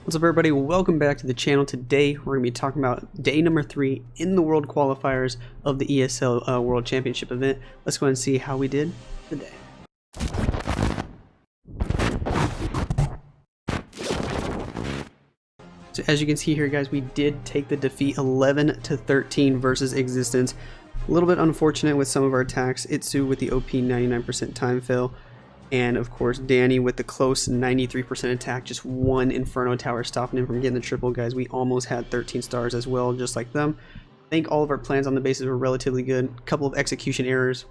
What's up, everybody? Welcome back to the channel. Today we're going to be talking about day number 3 in the world qualifiers of the ESL World Championship event. Let's go ahead and see how we did today. So as you can see here, guys, we did take the defeat 11-13 versus Existence. A little bit unfortunate with some of our attacks. iTzu with the OP 99% time fail. And of course Danny with the close 93% attack, just one Inferno Tower stopping him from getting the triple. Guys, we almost had 13 stars as well, just like them. I think all of our plans on the bases were relatively good. A couple of execution errors.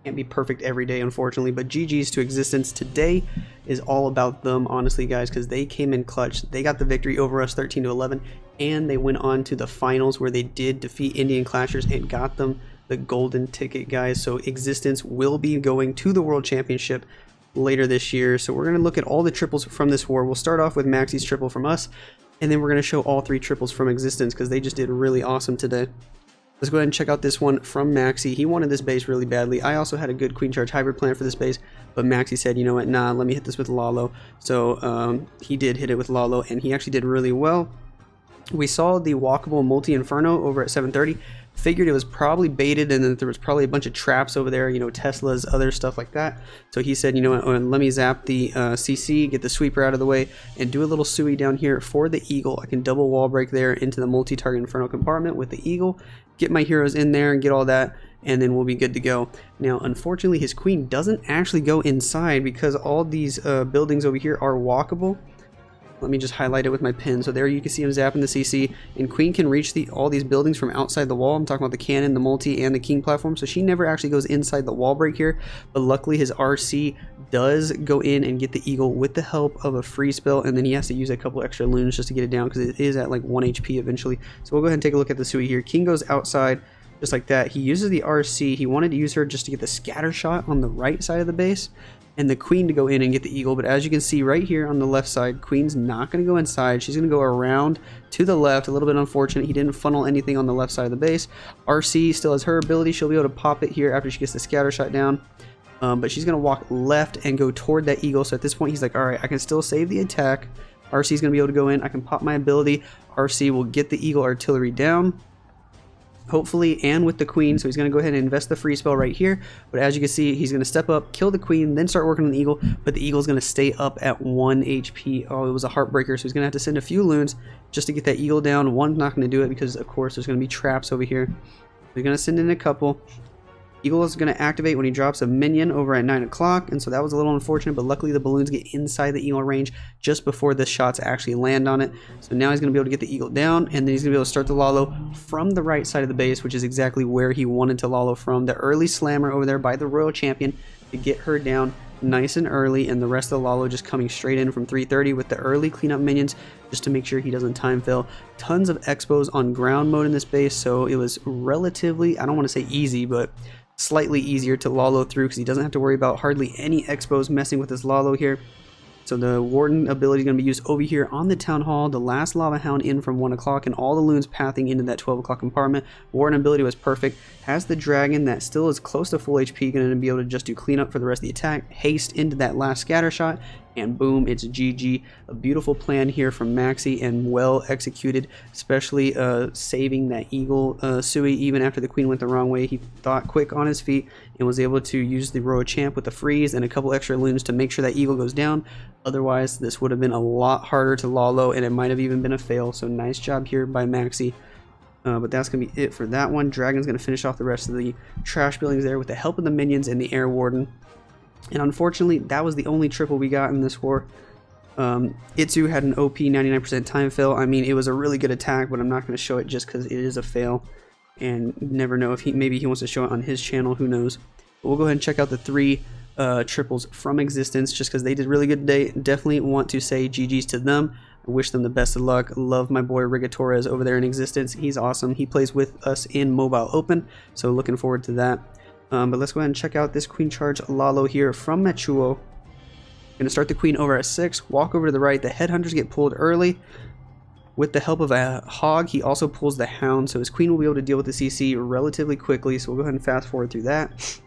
Can't be perfect every day, unfortunately, but GG's to Existence. Today is all about them, honestly, guys, because they came in clutch. They got the victory over us 13-11, and they went on to the finals where they did defeat Indian Clashers and got them the golden ticket, guys. So Existence will be going to the World Championship later this year. So we're going to look at all the triples from this war. We'll start off with Maxi's triple from us, and then we're going to show all 3 triples from Existence because they just did really awesome today. Let's go ahead and check out this one from Maxi. He wanted this base really badly. I also had a good Queen Charge hybrid plan for this base, but Maxi said, you know what, nah, let me hit this with Lalo. So he did hit it with Lalo, and he actually did really well. We saw the walkable multi-inferno over at 730. Figured it was probably baited, and then there was probably a bunch of traps over there, you know, Teslas, other stuff like that. So he said, you know what, let me zap the CC, get the sweeper out of the way, and do a little suey down here for the eagle. I can double wall break there into the multi-target inferno compartment with the eagle, get my heroes in there and get all that, and then we'll be good to go. Now, unfortunately, his queen doesn't actually go inside because all these buildings over here are walkable. Let me just highlight it with my pin. So there you can see him zapping the CC, and Queen can reach all these buildings from outside the wall. I'm talking about the cannon, the multi, and the king platform. So she never actually goes inside the wall break here, but luckily his RC does go in and get the eagle with the help of a free spell, and then he has to use a couple extra loons just to get it down because it is at like 1 HP eventually. So we'll go ahead and take a look at the Sui here. King goes outside just like that. He uses the RC. He wanted to use her just to get the scatter shot on the right side of the base, and the queen to go in and get the eagle. But as you can see right here on the left side, queen's not going to go inside. She's going to go around to the left. A little bit unfortunate. He didn't funnel anything on the left side of the base. RC still has her ability. She'll be able to pop it here after she gets the scatter shot down. But she's going to walk left and go toward that eagle. So at this point, he's like, all right, I can still save the attack. RC is going to be able to go in. I can pop my ability. RC will get the eagle artillery down, hopefully, and with the queen. So he's going to go ahead and invest the free spell right here. But as you can see, he's going to step up, kill the queen, then start working on the eagle. But the eagle is going to stay up at 1 HP. Oh, it was a heartbreaker. So he's going to have to send a few loons just to get that eagle down. One's not going to do it because, of course, there's going to be traps over here. We're going to send in a couple. Eagle is going to activate when he drops a minion over at 9 o'clock, and so that was a little unfortunate, but luckily the balloons get inside the eagle range just before the shots actually land on it. So now he's going to be able to get the eagle down, and then he's going to be able to start the Lalo from the right side of the base, which is exactly where he wanted to Lalo from. The early slammer over there by the Royal Champion to get her down nice and early, and the rest of the Lalo just coming straight in from 330 with the early cleanup minions just to make sure he doesn't time fail. Tons of expos on ground mode in this base, so it was relatively, I don't want to say easy, but slightly easier to Lalo through because he doesn't have to worry about hardly any expos messing with his Lalo here. So the Warden ability is going to be used over here on the Town Hall. The last Lava Hound in from 1 o'clock and all the loons pathing into that 12 o'clock compartment. Warden ability was perfect. Has the Dragon that still is close to full HP, going to be able to just do cleanup for the rest of the attack. Haste into that last scatter shot, and boom, it's GG. A beautiful plan here from Maxi and well executed, especially saving that eagle Sui even after the queen went the wrong way. He thought quick on his feet and was able to use the Royal Champ with the freeze and a couple extra loons to make sure that eagle goes down. Otherwise, this would have been a lot harder to Lalo, and it might have even been a fail. So nice job here by Maxi. But that's going to be it for that one. Dragon's going to finish off the rest of the trash buildings there with the help of the minions and the Air Warden. And unfortunately, that was the only triple we got in this war. iTzu had an OP 99% time fail. I mean, it was a really good attack, but I'm not going to show it just because it is a fail. And never know if maybe he wants to show it on his channel, who knows. But we'll go ahead and check out the 3 triples from Existence just because they did really good today. Definitely want to say GG's to them. I wish them the best of luck. Love my boy Rigatours over there in Existence. He's awesome. He plays with us in Mobile Open, so looking forward to that. But let's go ahead and check out this Queen Charge Lalo here from Machuo. Going to start the queen over at 6, walk over to the right. The headhunters get pulled early. With the help of a hog, he also pulls the hound, so his queen will be able to deal with the CC relatively quickly. So we'll go ahead and fast forward through that.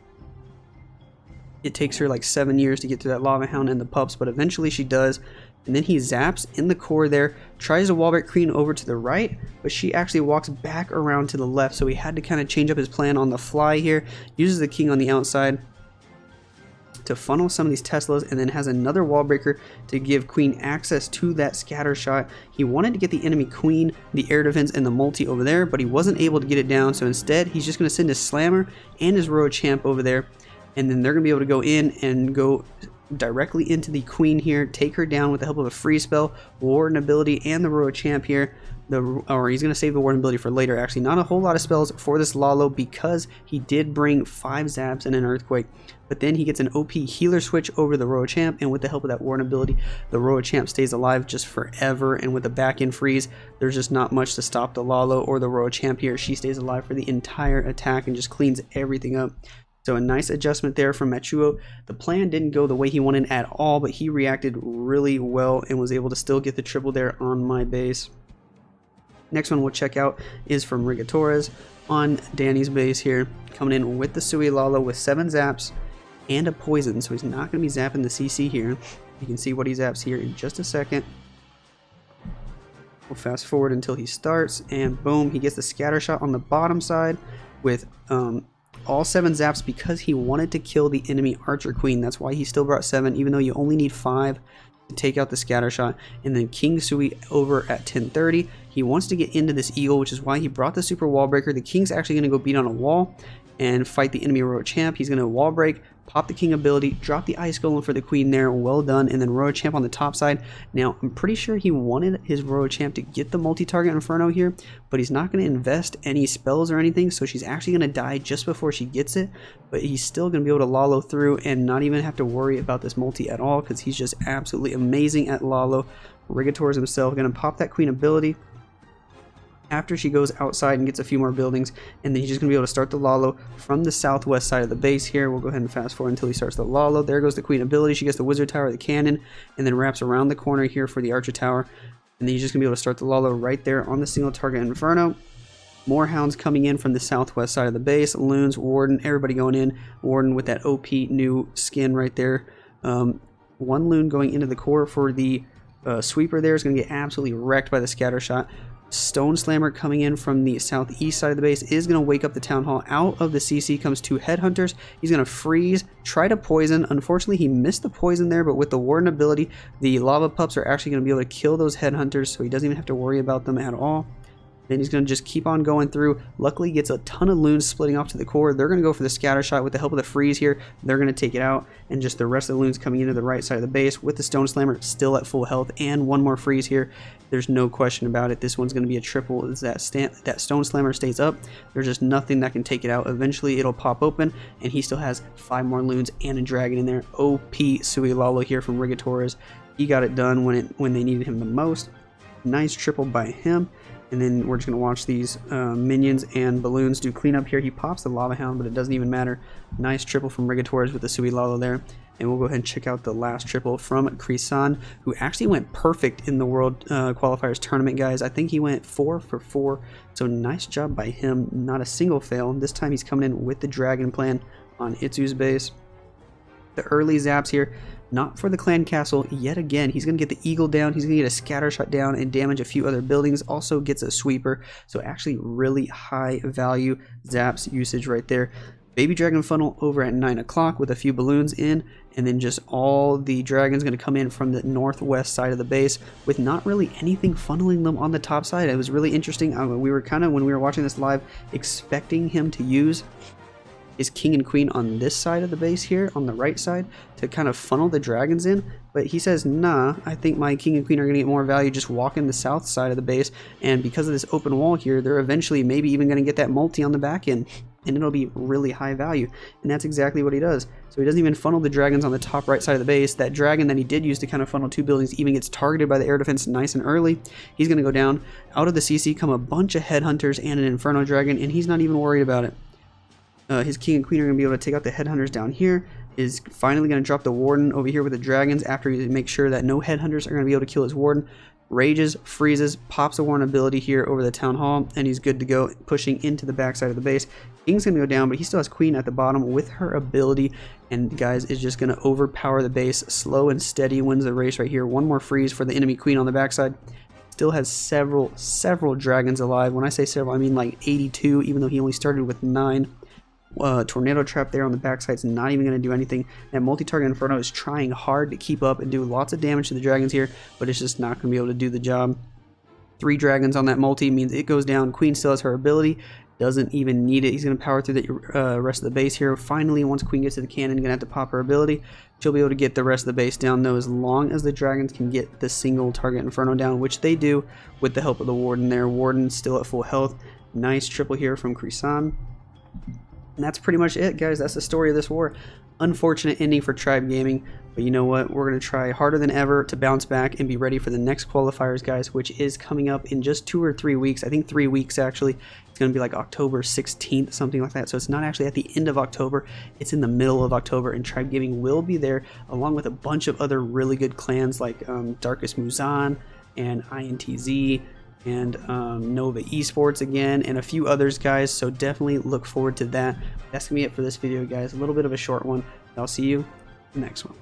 It takes her like 7 years to get through that Lava Hound and the pups, but eventually she does. and then he zaps in the core there, tries to wall break Queen over to the right, but she actually walks back around to the left, so he had to kind of change up his plan on the fly here, uses the king on the outside to funnel some of these Teslas, and then has another wall breaker to give Queen access to that scatter shot. He wanted to get the enemy Queen, the air defense, and the multi over there, but he wasn't able to get it down, so instead he's just going to send his Slammer and his Royal Champ over there, and then they're going to be able to go in and go directly into the Queen here, take her down with the help of a free spell, Warden ability, and the Royal Champ here. Or he's going to save the Warden ability for later. Actually, not a whole lot of spells for this Lalo because he did bring 5 zaps and an Earthquake. But then he gets an OP healer switch over the Royal Champ, and with the help of that Warden ability, the Royal Champ stays alive just forever. And with the back end freeze, there's just not much to stop the Lalo or the Royal Champ here. She stays alive for the entire attack and just cleans everything up. So a nice adjustment there from Machuo. The plan didn't go the way he wanted at all, but he reacted really well and was able to still get the triple there on my base. Next one we'll check out is from Rigatours on Danny's base here, coming in with the Sui Lalo with 7 zaps and a poison, so he's not going to be zapping the CC here. You can see what he zaps here in just a second. We'll fast forward until he starts, and boom, he gets the scatter shot on the bottom side with all 7 zaps because he wanted to kill the enemy Archer Queen. That's why he still brought 7, even though you only need 5 to take out the scatter shot. And then King Sui over at 1030. He wants to get into this eagle, which is why he brought the super wall breaker. The King's actually going to go beat on a wall and fight the enemy Royal Champ. He's going to wall break, pop the King ability, drop the Ice Golem for the Queen there. Well done. And then Royal Champ on the top side. Now, I'm pretty sure he wanted his Royal Champ to get the multi-target Inferno here, but he's not going to invest any spells or anything, so she's actually going to die just before she gets it, but he's still going to be able to Lalo through and not even have to worry about this multi at all because he's just absolutely amazing at Lalo. Rigatours himself going to pop that Queen ability after she goes outside and gets a few more buildings, and then he's just going to be able to start the Lalo from the southwest side of the base here. We'll go ahead and fast forward until he starts the Lalo. There goes the Queen ability. She gets the Wizard Tower, the cannon, and then wraps around the corner here for the Archer Tower, and then he's just going to be able to start the Lalo right there on the single target Inferno. More hounds coming in from the southwest side of the base. Loons, Warden, everybody going in. Warden with that OP new skin right there. One loon going into the core for the sweeper there is going to get absolutely wrecked by the scatter shot. Stone Slammer coming in from the southeast side of the base is going to wake up the Town Hall. Out of the CC comes 2 Headhunters. He's going to freeze, try to poison. Unfortunately, he missed the poison there, but with the Warden ability, the Lava Pups are actually going to be able to kill those Headhunters, so he doesn't even have to worry about them at all. Then he's going to just keep on going through. Luckily, he gets a ton of loons splitting off to the core. They're going to go for the scatter shot with the help of the freeze here. They're going to take it out, and just the rest of the loons coming into the right side of the base with the Stone Slammer still at full health and one more freeze here. There's no question about it. This one's going to be a triple. As that Stone Slammer stays up, there's just nothing that can take it out. Eventually, it'll pop open, and he still has 5 more loons and a dragon in there. OP Sui Lalo here from Rigatours. He got it done when they needed him the most. Nice triple by him. And then we're just going to watch these minions and balloons do cleanup here. He pops the Lava Hound, but it doesn't even matter. Nice triple from Rigatours with the Sui Lalo there. And we'll go ahead and check out the last triple from Krisan, who actually went perfect in the World Qualifiers Tournament, guys. I think he went 4 for 4. So nice job by him. Not a single fail. This time he's coming in with the Dragon Plan on iTzu's base. The early zaps here, not for the clan castle yet again. He's going to get the eagle down, he's going to get a scatter shot down and damage a few other buildings. Also gets a sweeper, so actually really high value zaps usage right there. Baby dragon funnel over at 9 o'clock with a few balloons in, and then just all the dragons going to come in from the northwest side of the base with not really anything funneling them on the top side. It was really interesting. We were kind of, when we were watching this live, expecting him to use his king and queen on this side of the base here, on the right side, to kind of funnel the dragons in, but he says, nah, I think my king and queen are going to get more value just walking the south side of the base, and because of this open wall here, they're eventually maybe even going to get that multi on the back end, and it'll be really high value, and that's exactly what he does. So he doesn't even funnel the dragons on the top right side of the base. That dragon that he did use to kind of funnel 2 buildings even gets targeted by the air defense nice and early. He's going to go down. Out of the CC come a bunch of headhunters and an inferno dragon, and he's not even worried about it. His king and queen are going to be able to take out the headhunters down here. Is finally going to drop the warden over here with the dragons after he makes sure that no headhunters are going to be able to kill his warden. Rages, freezes, pops a warden ability here over the town hall, and he's good to go, pushing into the backside of the base. King's gonna go down, but he still has Queen at the bottom with her ability, and guys is just gonna overpower the base. Slow and steady wins the race right here. One more freeze for the enemy Queen on the backside. Still has several dragons alive. When I say several, I mean like 82, even though he only started with 9. Tornado Trap there on the backside is not even going to do anything. That multi-target Inferno is trying hard to keep up and do lots of damage to the dragons here, but it's just not going to be able to do the job. 3 dragons on that multi means it goes down. Queen still has her ability, doesn't even need it. He's going to power through the rest of the base here. Finally, once Queen gets to the cannon, going to have to pop her ability. She'll be able to get the rest of the base down, though, as long as the dragons can get the single target Inferno down, which they do with the help of the Warden there. Warden still at full health. Nice triple here from Krisan. And that's pretty much it, guys. That's the story of this war. Unfortunate ending for Tribe Gaming, but you know what? We're going to try harder than ever to bounce back and be ready for the next qualifiers, guys, which is coming up in just 2 or 3 weeks. I think 3 weeks, actually. It's going to be like October 16th, something like that. So it's not actually at the end of October. It's in the middle of October, and Tribe Gaming will be there along with a bunch of other really good clans like Darkest Muzan and INTZ and Nova Esports again, and a few others, guys, so definitely look forward to that. That's gonna be it for this video, guys. A little bit of a short one. I'll see you in the next one.